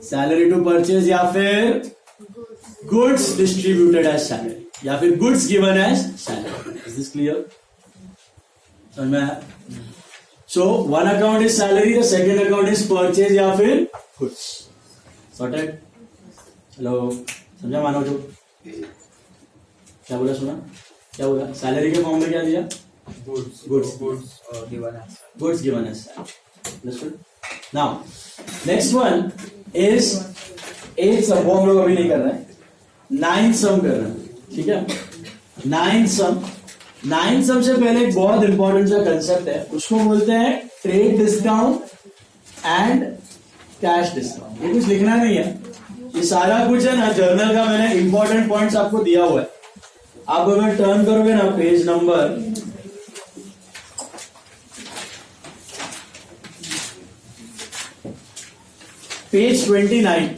Salary to purchase या फिर goods distributed as salary या फिर goods given as salary. Is this clear? समझ में आया? So one account is salary, the second account is purchase या फिर गुड्स. सॉर्टेड? हेलो, समझा मानो जो? क्या बोला सुना? क्या बोला? सैलरी के फॉर्म में क्या दिया? Goods given as salary. Now next one is 8 sum. वो हम लोग अभी नहीं कर रहे हैं, 9 सम कर रहे हैं. ठीक है? 9 सम. 9 सम से पहले एक बहुत इंपॉर्टेंट सा कंसेप्ट है, उसको बोलते हैं trade discount and cash discount. ये कुछ लिखना नहीं है, ये सारा कुछ है ना जर्नल का. मैंने इंपॉर्टेंट पॉइंट्स आपको दिया हुआ है. आप अगर टर्न करोगे ना पेज नंबर पेज 29,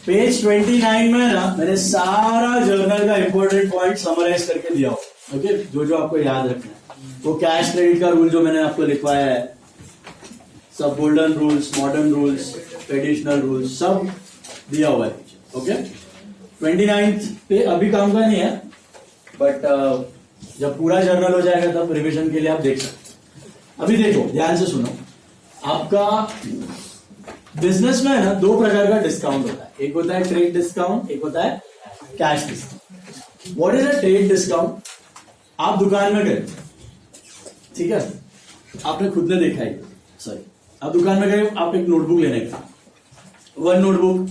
पेज 29 में ना मैंने सारा जर्नल का इंपॉर्टेंट पॉइंट समराइज करके दिया हो. ओके, जो जो आपको याद रखना है. वो कैश क्रेडिट का रूल जो मैंने आपको लिखवाया है, सब golden rules, modern rules, traditional rules, सब दिया हुआ है. ओके, 29 पे अभी काम का नहीं है, बट जब पूरा जर्नल हो जाएगा तब रिवीजन के लिए आप देख सकते. अभी देखो, ध्यान से सुनो. आपका बिजनेस में है ना 2 प्रकार का डिस्काउंट होता है. एक होता है ट्रेड डिस्काउंट, एक होता है cash discount. What is a trade discount? आप दुकान में गए, ठीक है, आपने खुद ने देखा है, सॉरी, आप दुकान में गए, आप एक नोटबुक लेने गए. One notebook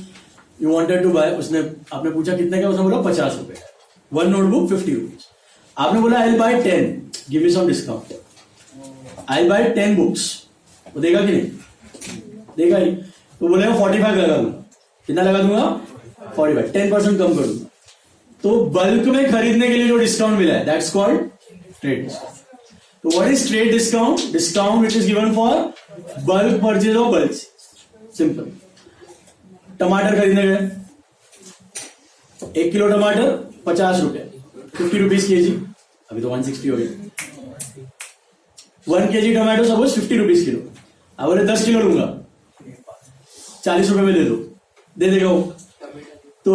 you wanted to buy. उसने आपने पूछा कितने का, उसने बोला 50 रुपए. One notebook 50 rupees. आपने बोला I will buy 10, give me some discount. I will buy 10 books. वो देगा कि नहीं? देगा ही. तो बोलेगा 45 लगा दूंगा. कितना लगा दूंगा? 45, 10% कम कर दूंगा. तो बल्क में खरीदने के लिए जो डिस्काउंट मिला है, दैट्स कॉल्ड ट्रेड डिस्काउंट. तो what is trade discount? Discount which is given for bulk purchase of bulk. Simple. टमाटर खरीदने गए, 1 किलो टमाटर 50 रुपए, 50 रुपीज केजी. अभी तो 160 हो गई. 1 KG tomato suppose 50 rupees kilo. अब बोले 10 किलो लूंगा, 40 रुपए में दे दो. दे देगा वो. तो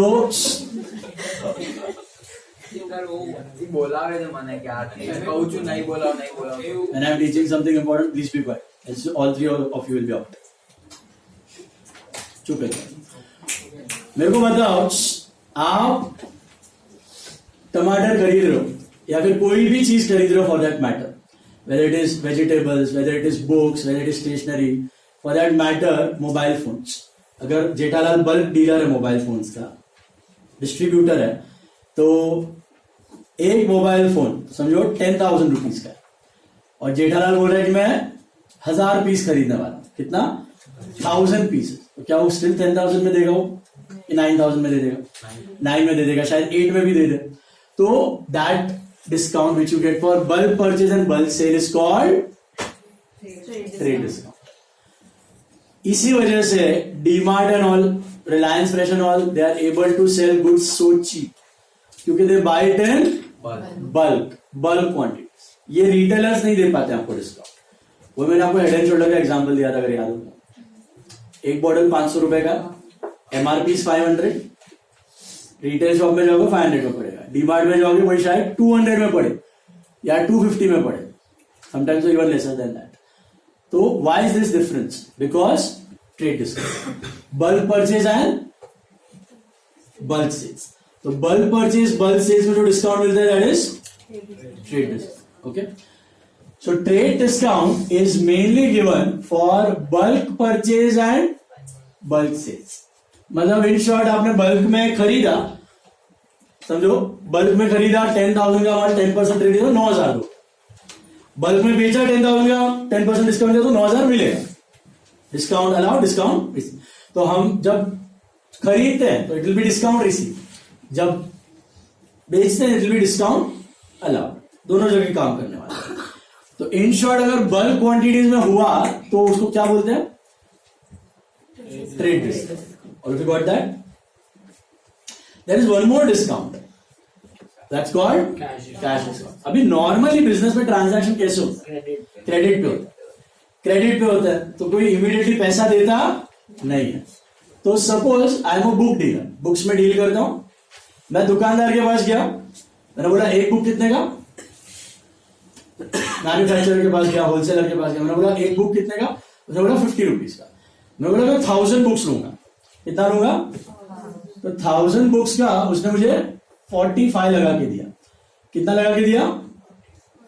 बोला मैंने क्या नहीं बोला. And I am teaching something important. Please be quiet. Else all 3 of you will be out. चुप है. मेरे को बताओ, आप टमाटर खरीद रहे हो या फिर कोई भी चीज खरीद रहे हो, for that matter, whether it is vegetables, whether it is books, whether it is stationery, for that matter mobile phones. अगर जेठालाल बल्क डीलर है, मोबाइल फोन्स का डिस्ट्रीब्यूटर है, तो एक मोबाइल फोन समझो 10,000 रुपीज का है, और जेठालाल बोल रहा है कि मैं 1000 पीस खरीदने वाला हूं. कितना? 1000 पीस. तो क्या वो स्टिल 10,000 में देगा वो, 9,000 में दे देगा? 9 में दे देगा, शायद 8 में भी दे दे. तो that discount which you get for bulk purchase and bulk sale is called trade discount. इसी वजह से DMart and all, Reliance fresh and all, they are able to sell goods so cheap, क्योंकि they buy it in bulk quantities. ये retailers नहीं दे पाते आपको discount. वो मैंने आपको हेड एंड शोल्डर का एग्जांपल दिया था, अगर याद हो. एक बॉटल 500 रुपए का, एमआरपी 500. रिटेल शॉप में जाओगे 500 में पड़ेगा. डीमार्ट में जाओगे वही शायद 200 में पड़े या 250 में पड़े, sometimes even lesser than that. तो why is this difference? Because trade discount, bulk purchase and bulk sales. तो बल्क परचेज बल्क सेल्स में जो डिस्काउंट मिलता है that is trade discount. Okay, so trade discount is mainly given for bulk purchase and bulk sales. मतलब in short, आपने bulk में खरीदा, समझो बल्क में खरीदा 10,000 का माल, 10% ट्रेड दिया तो 9,000 दो. बल्क में बेचा 10,000 का, 10% डिस्काउंट दिया तो 9,000 मिलेगा. Discount allow, discount receive. तो हम जब खरीदते हैं तो it will be discount receive, जब बेचते हैं it will be discount allow. दोनों जगह काम करने वाला. तो इन शॉर्ट, अगर बल्क क्वांटिटीज में हुआ तो उसको क्या बोलते हैं? Trade discount. और if you got that, there is one more discount, that's called cash discount. अभी नॉर्मली बिजनेस में ट्रांजैक्शन कैसे होता है? क्रेडिट पे होता है. क्रेडिट पे होता है, तो कोई इमीडिएटली पैसा देता नहीं है। तो suppose I am a book dealer, books में डील करता हूं। मैं दुकानदार के पास गया, मैंने बोला एक बुक कितने का, मैन्युफैक्चरर के पास गया, होलसेलर के पास गया, मैंने बोला एक बुक कितने का, उसने बोला 50 रुपीज का। मैं बोला मैं 1000 बुक्स लूंगा। कितना लूंगा? तो 1000 बुक्स का उसने मुझे 45 लगा के दिया। कितना लगा के दिया?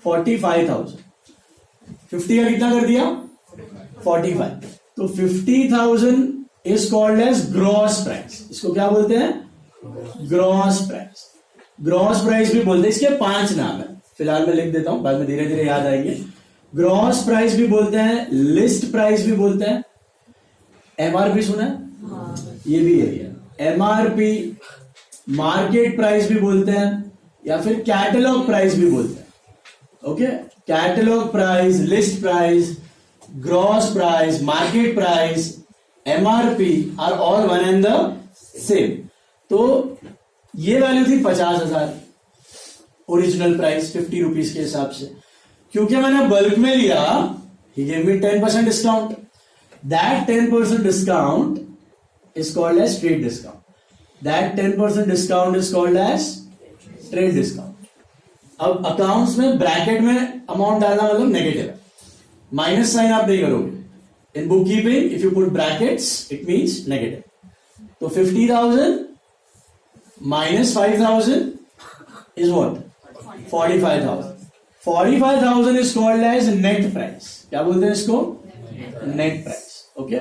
45,000। 50 का कितना कर दिया? 45। तो 50,000 is called as gross price. इसको क्या बोलते हैं? Gross price. ग्रॉस प्राइस भी बोलते हैं। इसके 5 नाम है, फिलहाल मैं लिख देता हूं, बाद में धीरे धीरे याद आएंगे। ग्रॉस प्राइस भी बोलते हैं, लिस्ट प्राइस भी बोलते हैं, एमआरपी सुना है? ये भी है। एमआरपी, मार्केट प्राइस भी बोलते हैं, या फिर कैटलॉग प्राइस भी बोलते हैं। Okay, catalogue price, list price, gross price, market price, MRP are all one and the same. तो ये वैल्यू थी 50,000 ओरिजिनल प्राइस 50 रुपीज के हिसाब से। क्योंकि मैंने बल्क में लिया, he gave me 10% discount. That 10% discount is called as trade discount. That 10% discount is called as trade discount. अब अकाउंट्स में ब्रैकेट में अमाउंट डालना मतलब नेगेटिव है, माइनस साइन आप नहीं करोगे। In bookkeeping if you put brackets it means negative. तो 50,000 minus 5,000 is what? 45,000। 45,000 is called as net price. क्या बोलते हैं इसको? Net price. ओके,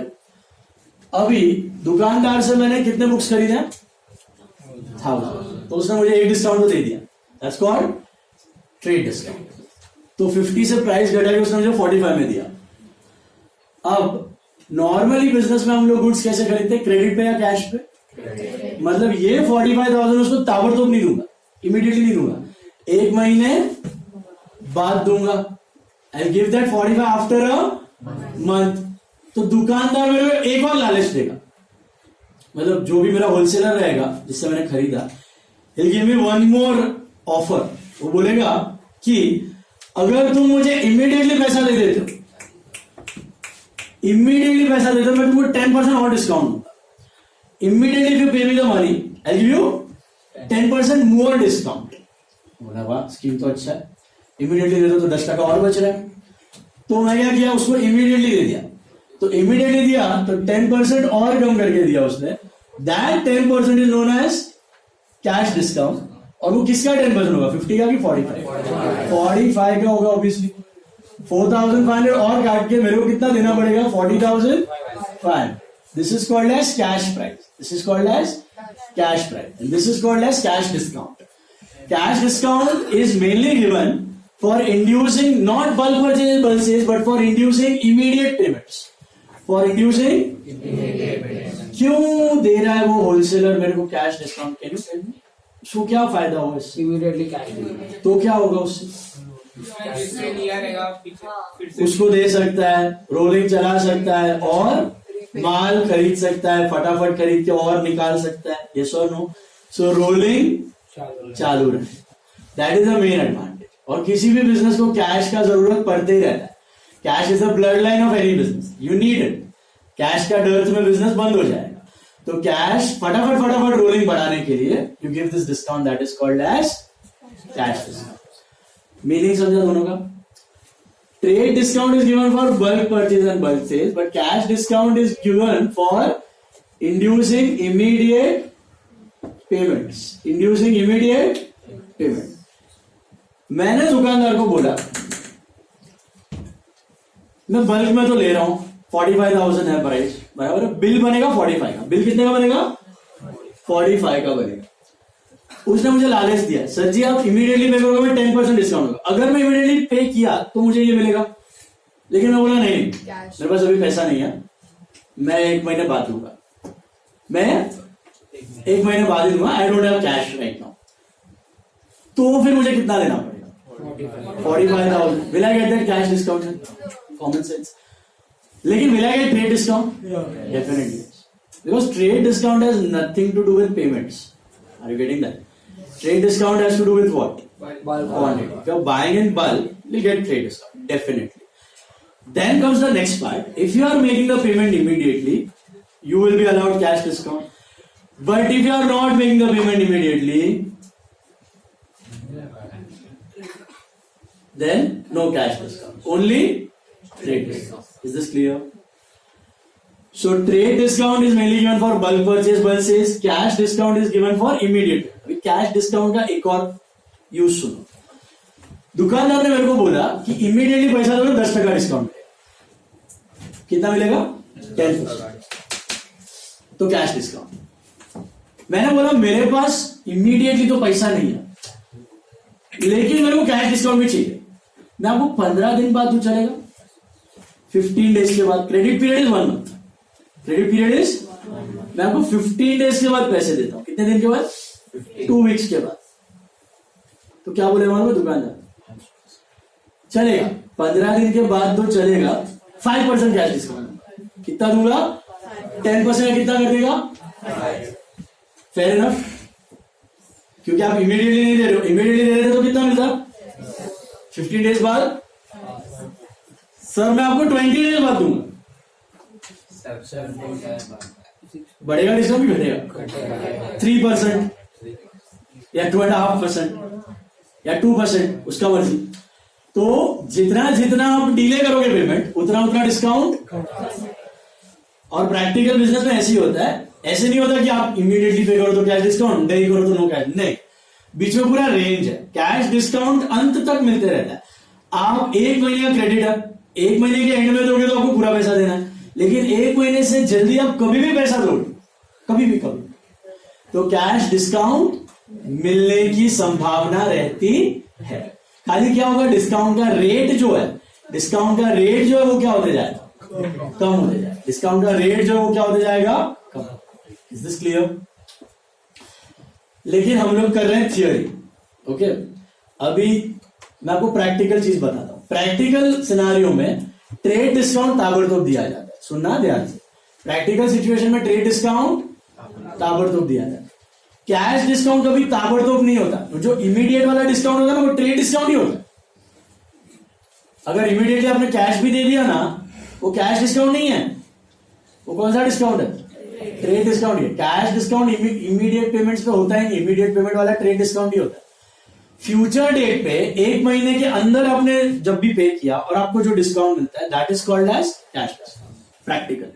अभी दुकानदार से मैंने कितने बुक्स खरीदे? 1000। तो उसने मुझे एक डिस्काउंट तो दे दिया, दैट्स कॉल्ड ट्रेड डिस्काउंट। तो 50 से प्राइस घटा के उसने मुझे 45 में दिया। अब नॉर्मली बिजनेस में हम लोग गुड्स कैसे खरीदते हैं? क्रेडिट पे या कैश पे? मतलब ये 45,000 उसको ताबड़तोड़ नहीं दूंगा, इमीडिएटली नहीं दूंगा, 1 महीने बाद दूंगा। I give that 45 after a month. तो दुकानदार मेरे को एक और लालच देगा, मतलब जो भी मेरा होलसेलर रहेगा जिससे मैंने खरीदा, he'll give me one more offer। वो बोलेगा कि अगर तुम मुझे इमीडिएटली पैसा दे देते हो, इमीडिएटली पैसा देते हो, मैं तुमको 10% और डिस्काउंट दूंगा। इमीडिएटली इफ यू पे me the money I give you 10% more discount. बोला वाह, स्कीम तो अच्छा है, इमीडिएटली दे दो तो 10 टका और बच रहा है। तो मैं क्या किया, उसको इमीडिएटली दे दिया। तो इमीडिएटली दिया तो 10% और कम करके दिया उसने। That 10% is known as cash discount. और वो किसका 10% होगा? 50 का कि 45? 45 का होगा ऑब्वियसली। 4,500 और काट के मेरे को कितना देना पड़ेगा? 40,500। This is called as cash price. This is called as cash price and this is called as cash discount. Cash discount is mainly given for inducing not bulk purchases but for inducing immediate payments. For inducing immediate payments. क्यों दे रहा है वो wholesaler मेरे को cash discount? Can you tell me उसको क्या फायदा होगा इससे? इमीडिएटली कैश तो क्या होगा उससे? उसको दे सकता है, रोलिंग चला सकता है और माल खरीद सकता है, फटाफट खरीद के और निकाल सकता है। यस और नो? सो रोलिंग चालू रहे, that is the main advantage. और किसी भी बिजनेस को कैश का जरूरत पड़ते ही रहता है। Cash is the blood line of any business, you need it. Cash का डर में बिजनेस बंद हो जाएगा। तो कैश फटाफट रोलिंग बढ़ाने के लिए you give this discount, that is called as cash discount. Meaning समझा दोनों का? Trade discount is given for bulk purchase and bulk sales, but cash discount is given for inducing immediate payments. Inducing immediate payment. मैंने दुकानदार को बोला मैं bulk में तो ले रहा हूं, 45,000 है प्राइस, बराबर है। बिल बनेगा 45 का। बिल कितने का बनेगा? 45 का बनेगा। उसने मुझे लालच दिया, सर जी आप इमीडिएटली पे करोगे, मैं 10% डिस्काउंट होगा। अगर मैं इमीडिएटली पे किया तो मुझे ये मिलेगा। लेकिन मैं बोला नहीं, मेरे पास अभी पैसा नहीं है, मैं 1 महीने बाद दूंगा, मैं 1 महीने बाद ही दूंगा, I don't have cash right now. तो फिर मुझे कितना देना पड़ेगा? 45,000। Will I get that cash discount? Common sense. लेकिन will I get trade discount? Definitely, because trade discount has nothing to do with payments. Are you getting that? Trade discount has to do with what? Bulk quantity. If you're buying in bulk, you'll get trade discount, definitely. Then comes the next part. If you are making the payment immediately, you will be allowed cash discount. But if you are not making the payment immediately, then no cash discount. Only trade discount. Is this clear? So trade discount is mainly given for bulk purchase, bulk sales. Cash discount is given for immediate. अभी cash discount का एक और use सुनो. दुकानदार ने मेरे को बोला कि इमीडिएटली पैसा दो 10% डिस्काउंट. कितना मिलेगा? 10%. तो कैश डिस्काउंट. मैंने बोला मेरे पास इमीडिएटली तो पैसा नहीं है, लेकिन मेरे को कैश डिस्काउंट भी चाहिए. मैं आपको 15 दिन बाद दूं चलेगा? 15 डेज के बाद. Credit period is 1 month. Credit period is, मैं आपको 15 डेज के बाद पैसे देता हूं. कितने दिन के बाद? 2 वीक्स के बाद. तो क्या बोले मालूम दुकानदार? चलेगा. 15 दिन के बाद तो चलेगा. 5% कैश डिस्काउंट. कितना दूंगा? 10% कितना कर देगा? Fair enough. क्योंकि आप इमीडिएटली नहीं दे रहे हो. इमीडिएटली दे रहे थे तो कितना मिलता? 15 डेज बाद. सर मैं आपको 20 डेज बाद दूंगा. बढ़ेगा डिस्काउंट भी घटेगा? 3% या 2.5% या 2%, उसका मर्जी. तो जितना जितना आप डिले करोगे पेमेंट, उतना उतना डिस्काउंट. और प्रैक्टिकल बिजनेस में ऐसे ही होता है. ऐसे नहीं होता कि आप इमीडिएटली पे करो तो कैश डिस्काउंट, नहीं करो तो नो कैश. नहीं, बीच में पूरा रेंज है. कैश डिस्काउंट अंत तक मिलते रहता है. आप 1 महीने का क्रेडिट है, 1 महीने के एंड में दोगे तो आपको पूरा पैसा देना है. लेकिन 1 महीने से जल्दी आप कभी भी पैसा दोगे, कभी भी तो कैश डिस्काउंट मिलने की संभावना रहती है. खाली क्या होगा? डिस्काउंट का रेट जो है, वो क्या होते जाएगा? कम होते जाएगा. डिस्काउंट का रेट जो है वो क्या होते जाएगा? कम. Is this clear? लेकिन हम लोग कर रहे हैं थियोरी. ओके, अभी मैं आपको प्रैक्टिकल चीज बताता हूं. प्रैक्टिकल सिनारियो में ट्रेड डिस्काउंट ताबड़तोड़ दिया जाता है. सुनना ध्यान से. प्रैक्टिकल सिचुएशन में ट्रेड डिस्काउंट ताबड़तोड़ दिया जाता है. कैश डिस्काउंट कभी ताबड़तोड़ नहीं होता. तो जो इमीडिएट वाला डिस्काउंट होता है ना, वो ट्रेड डिस्काउंट ही होता है. अगर इमीडिएटली आपने कैश भी दे दिया ना, वो कैश डिस्काउंट नहीं है. वो कौन सा डिस्काउंट है? ट्रेड डिस्काउंट ही है. कैश डिस्काउंट इमीडिएट पेमेंट्स पे होता ही नहीं. इमीडिएट पेमेंट वाला ट्रेड डिस्काउंट ही होता है. फ्यूचर डेट पे 1 महीने के अंदर आपने जब भी पे किया और आपको जो डिस्काउंट मिलता है, that is called as cash discount. Practical,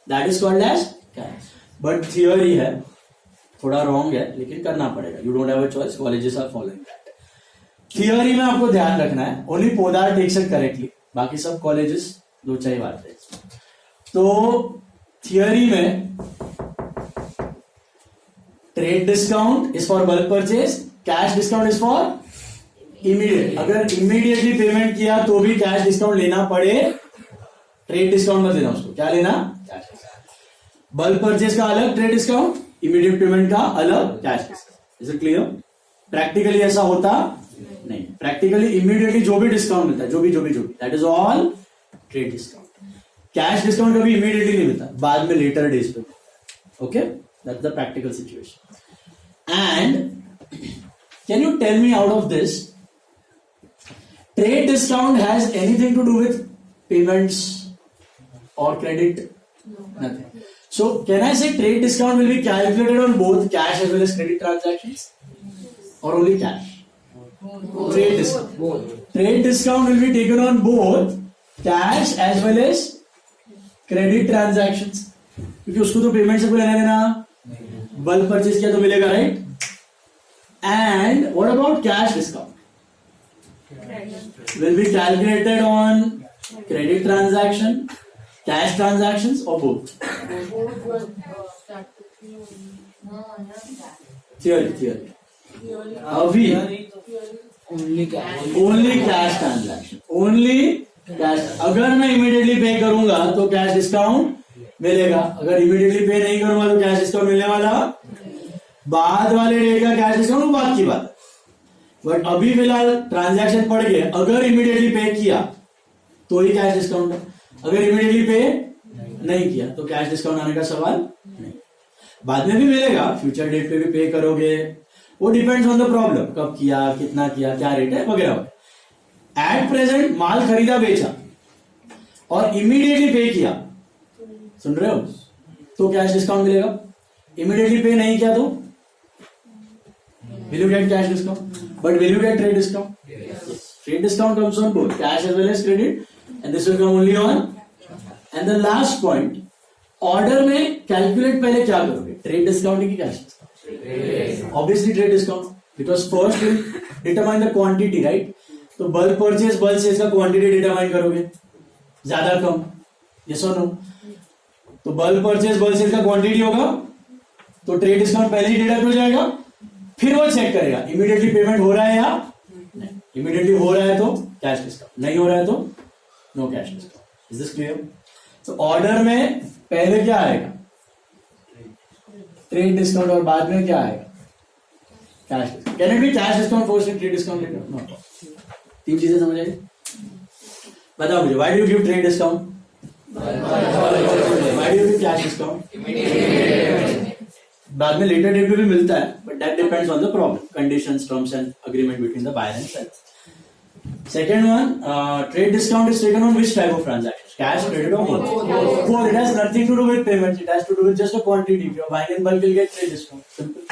that is called as cash. But theory है, थोड़ा रॉन्ग है, लेकिन करना पड़ेगा. You don't have a choice. Colleges are following that. Theory में आपको ध्यान रखना है, only Podar takes it correctly. बाकी सब कॉलेजेस दो चाय बात है. तो थियोरी में trade discount is for bulk purchase, cash discount is for immediate. अगर इमीडिएटली पेमेंट किया तो भी कैश डिस्काउंट लेना पड़े, ट्रेड डिस्काउंट मत लेना. उसको क्या लेना? बल्क परचेज का अलग ट्रेड डिस्काउंट, इमीडिएट पेमेंट का अलग cash discount. Is it clear? Practically ऐसा होता नहीं. प्रैक्टिकली इमीडिएटली जो भी डिस्काउंट मिलता है, जो भी that is all trade discount. Cash discount कभी इमीडिएटली नहीं मिलता, बाद में लेटर डेज पे. Okay, that's the practical situation. And can you tell me out of this, trade discount has anything to do with payments or credit? Nothing. So can I say trade discount will be calculated on both cash as well as credit transactions, or only cash? Trade discount. Trade discount will be taken on both cash as well as credit transactions. क्योंकि उसको तो payment से कोई लेना देना. Bulk purchase किया तो मिलेगा, right? And what about cash discount? Will be calculated on credit transaction, cash transactions, or both? Theory. अभी only cash transaction. Only cash. अगर मैं immediately पे करूंगा तो कैश डिस्काउंट मिलेगा. अगर immediately पे नहीं करूंगा तो कैश डिस्काउंट मिलने वाला बाद वाले डेट का कैश डिस्काउंट बात की बात. बट अभी फिलहाल ट्रांजैक्शन पड़ गए. अगर इमीडिएटली पे किया तो ही कैश डिस्काउंट है. अगर इमीडिएटली पे नहीं किया तो कैश डिस्काउंट आने का सवाल नहीं. बाद में भी मिलेगा, फ्यूचर डेट पे भी पे करोगे. वो डिपेंड्स ऑन द प्रॉब्लम, कब किया, कितना किया, क्या रेट है वगैरह. एट प्रेजेंट माल खरीदा बेचा, और इमीडिएटली पे किया, सुन रहे हो, तो कैश डिस्काउंट मिलेगा. इमीडिएटली पे नहीं किया तो will you get cash discount? But will you get trade discount? Yes. Trade discount comes on both cash as well as credit, and this will come only on. And the last point, order में calculate पहले क्या करोगे, trade discount की cash discount? Obviously trade discount, because first will determine the quantity, right? तो bulk purchase bulk sales का quantity determine करोगे, ज्यादा कम, yes or no? तो bulk purchase bulk sales का quantity होगा, तो trade discount पहले ही deduct हो जाएगा. फिर वो चेक करेगा इमीडिएटली पेमेंट हो रहा है या नहीं. इमीडिएटली हो रहा है तो कैश डिस्काउंट, नहीं हो रहा है तो no cash discount. Is this clear? तो ऑर्डर में पहले क्या आएगा, ट्रेड डिस्काउंट, और बाद में क्या आएगा, cash discount. Can it be cash discount first and trade discount later? No. तीन चीजें समझ आई? बताओ मुझे, why do you give trade discount, why do you give cash discount? बाद में लेटर डेट पे भी मिलता है, but that depends on the problem, conditions, terms and agreement between the buyer and seller. Second one, trade discount is taken on which type of transactions? Cash, credit, or both? Both. It has nothing to do with payments. It has to do with just a quantity. If you're buying in bulk, you'll get trade discount. Simple.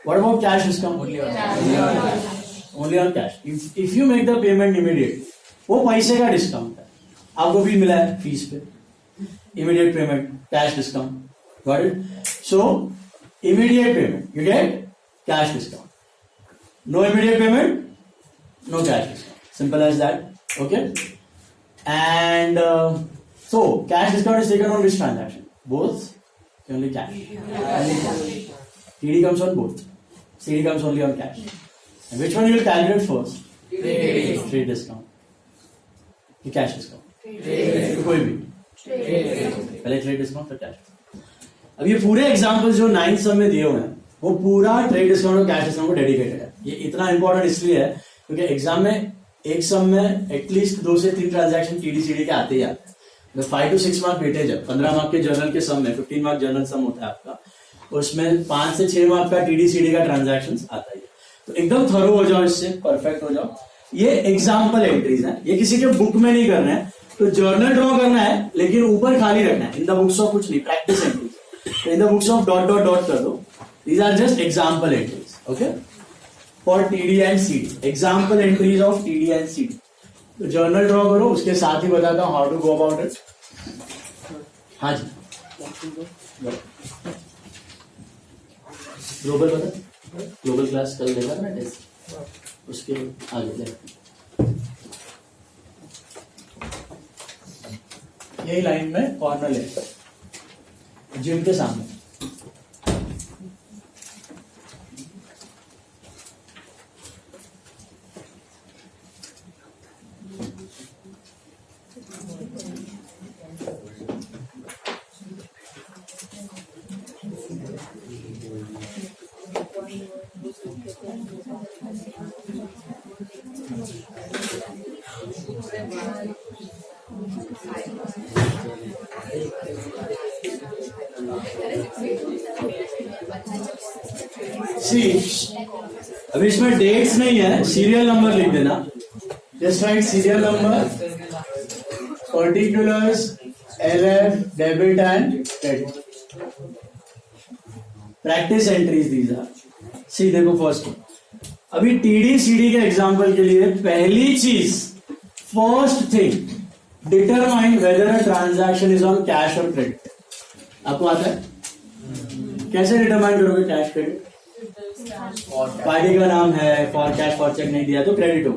What about cash discount? Only on cash. Only on cash. If you make the payment immediately, वो पैसे का discount है, आपको भी मिला है fees पे, immediate payment, cash discount. Got it? So immediate payment, you get cash discount. No immediate payment, no cash discount. Simple as that. Okay. And so cash discount is taken on which transaction? Both. Only cash. Only cash. TD comes on both. CD comes only on cash. And which one you will calculate first? Trade discount. कि cash discount? कोई भी. पहले trade discount फिर cash. अब ये पूरे example जो 9th सम में दिए हुए हैं वो पूरा ट्रेड डिस्काउंट और कैश डिस्काउंट को डेडिकेटेड है. ये इतना इंपॉर्टेंट इसलिए है क्योंकि एग्जाम में एक सम में एटलीस्ट 2 से 3 ट्रांजैक्शन टीडीसीडी के आते ही आते हैं. 5 to 6 मार्क वेटेज है. 15 मार्क के जर्नल के सम में 15 मार्क जर्नल सम होता है आपका, उसमें 5 से 6 मार्क का टीडीसीडी का ट्रांजैक्शन आता है. तो एकदम थरो हो जाओ, इससे परफेक्ट हो जाओ. ये एग्जाम्पल एंट्रीज हैं, ये किसी के बुक में नहीं करना है. तो जर्नल ड्रॉ करना है लेकिन ऊपर खाली रखना है. इन द बुक्स ऑफ कुछ नहीं, practice entries. In the books of ... कर दो. These are just example entries, okay? For TD and CD. Example entries of TD and CD. तो journal draw करो, उसके साथ ही बताता हूँ how to go about it. हाँ जी. ग्लोबल बता. ग्लोबल क्लास कल देगा ना टेस्ट. उसके आगे ले. यही लाइन में कॉर्नर ले. जिम के सामने. अभी इसमें डेट्स नहीं है, सीरियल नंबर लिख देना. Just write serial number, particulars, LF, debit and credit. Practice entries these are. See देखो फर्स्ट, अभी टीडी सीडी के एग्जांपल के लिए पहली चीज, first thing, determine whether a transaction is on cash और क्रेडिट. आपको आता है? कैसे डिटरमाइन करोगे कैश क्रेडिट? पार्टी का नाम है, फॉर कैश फॉर चेक नहीं दिया तो क्रेडिट हो.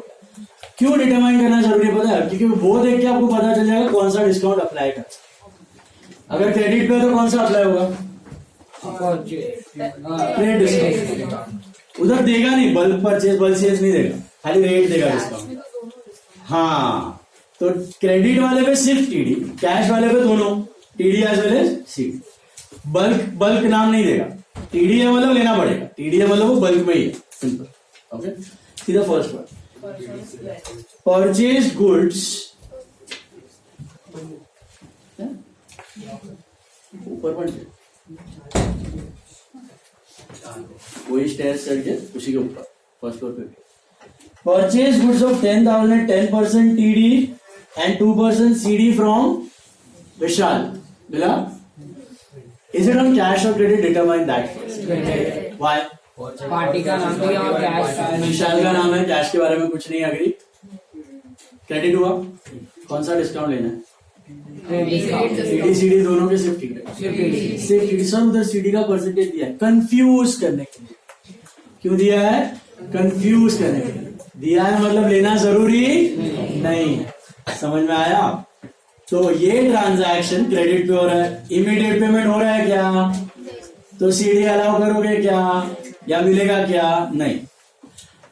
क्यों डिटरमाइन करना जरूरी पता है? क्योंकि वो देख के आपको पता चल जाएगा कौन सा डिस्काउंट अप्लाई कर. अगर क्रेडिट पे तो कौन सा अप्लाई होगा? Trade discount. उधर देगा नहीं, बल्क परचेज बल्क सेल्स नहीं देगा, खाली रेट देगा डिस्काउंट. हाँ, तो क्रेडिट वाले पे सिर्फ टीडी, कैश वाले पे दोनों, TD as well as CD. Bulk नाम नहीं देगा. टीडी है मतलब लेना पड़ेगा, टीडी है मतलब वो बल्क में ही है. Simple. Okay. See the first one, purchase goods. ऊपर पहुंचे वही स्टेयर्स चढ़ के उसी के ऊपर फर्स्ट फ्लोर पे. Purchase goods of 10,000 10% TD and 2% CD from Vishal. Mila? Is it on cash or credit? Determine that first. Why? Party का नाम दिया और कैश विशाल का नाम है, कैश के बारे में कुछ नहीं अग्री. क्रेडिट हुआ. कौन सा डिस्काउंट लेना है? सीडी सीडी दोनों के सिर्फ सीडी. सर उधर सीडी का परसेंटेज दिया है कंफ्यूज करने के लिए. क्यों दिया है? कंफ्यूज करने के लिए दिया है. मतलब लेना जरूरी नहीं है. समझ में आया? तो ये ट्रांजैक्शन क्रेडिट पे हो रहा है. इमीडिएट पेमेंट हो रहा है क्या? तो सीडी अलाउ करोगे क्या या मिलेगा क्या? नहीं.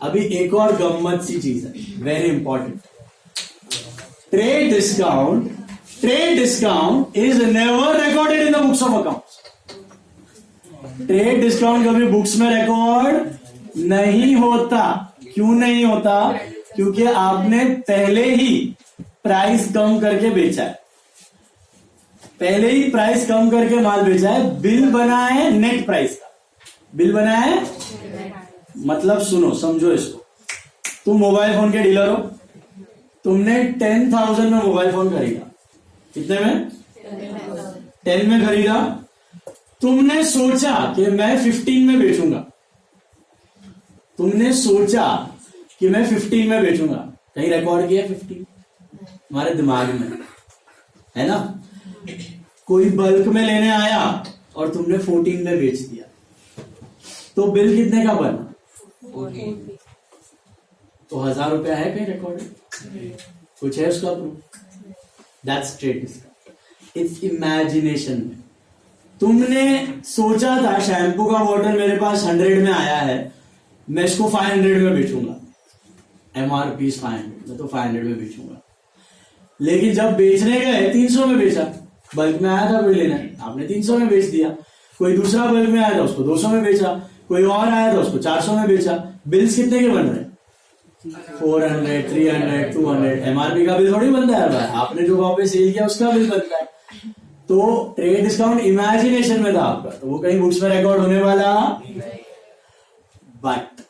अभी एक और गम्मत सी चीज है, very important. Trade discount is never recorded in the books of accounts. Trade discount कभी बुक्स में रिकॉर्ड नहीं होता. क्यों नहीं होता? क्योंकि आपने पहले ही प्राइस कम करके बेचा है. पहले ही प्राइस कम करके माल बेचा है. बिल बना है नेट प्राइस का. बिल बना है मतलब सुनो समझो इसको. तुम मोबाइल फोन के डीलर हो. तुमने 10,000 में मोबाइल फोन खरीदा. कितने में? 10 में खरीदा. तुमने सोचा कि मैं 15 में बेचूंगा. तुमने सोचा कि मैं 15 में बेचूंगा. कहीं रिकॉर्ड किया 15? हमारे दिमाग में है ना. कोई बल्क में लेने आया और तुमने 14 में बेच दिया. तो बिल कितने का बना? तो 1,000 रुपया है कहीं रिकॉर्डेड? कुछ है उसका proof? That's trade discount. It's imagination. तुमने सोचा था शैम्पू का बॉटल मेरे पास 100 में आया है, मैं इसको 500 में बेचूंगा. MRP 500, मैं तो 500 में बेचूंगा. लेकिन जब बेचने गए 300 में बेचा. बल्क में आया था कोई लेना, आपने 300 में बेच दिया. कोई दूसरा बल्क में आया था उसको 200 में बेचा. कोई और आया था उसको 400 में बेचा. बिल्स कितने के बन रहे हैं? 400, 300, 200. MRP का बिल थोड़ी बनता है भाई. आपने जो भाव पे सेल किया उसका बिल बनता है. तो ट्रेड डिस्काउंट इमेजिनेशन में था आपका, तो वो कहीं बुक्स में रिकॉर्ड होने वाला. But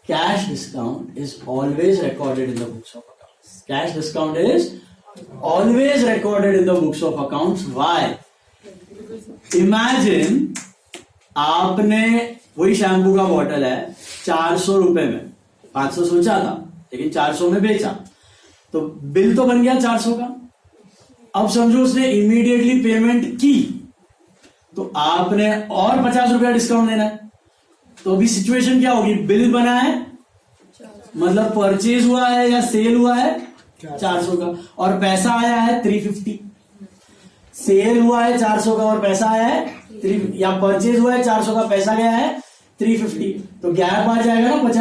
cash discount is always recorded in the books of accounts. Cash discount is always recorded in the books of accounts. Why? Imagine आपने वही शैम्पू का बॉटल है 400 रुपए में. 500 सोचा था लेकिन 400 में बेचा. तो बिल तो बन गया 400 का. अब समझो उसने इमीडिएटली पेमेंट की तो आपने और 50 रुपया डिस्काउंट देना है. तो अभी सिचुएशन क्या होगी? बिल बना है मतलब परचेज हुआ है या सेल हुआ है 400 का, और पैसा आया है 350. सेल हुआ है 400 का और पैसा आया है 350, या परचेज हुआ है 400 का, पैसा गया है 350. तो गैप आ जाएगा ना 50.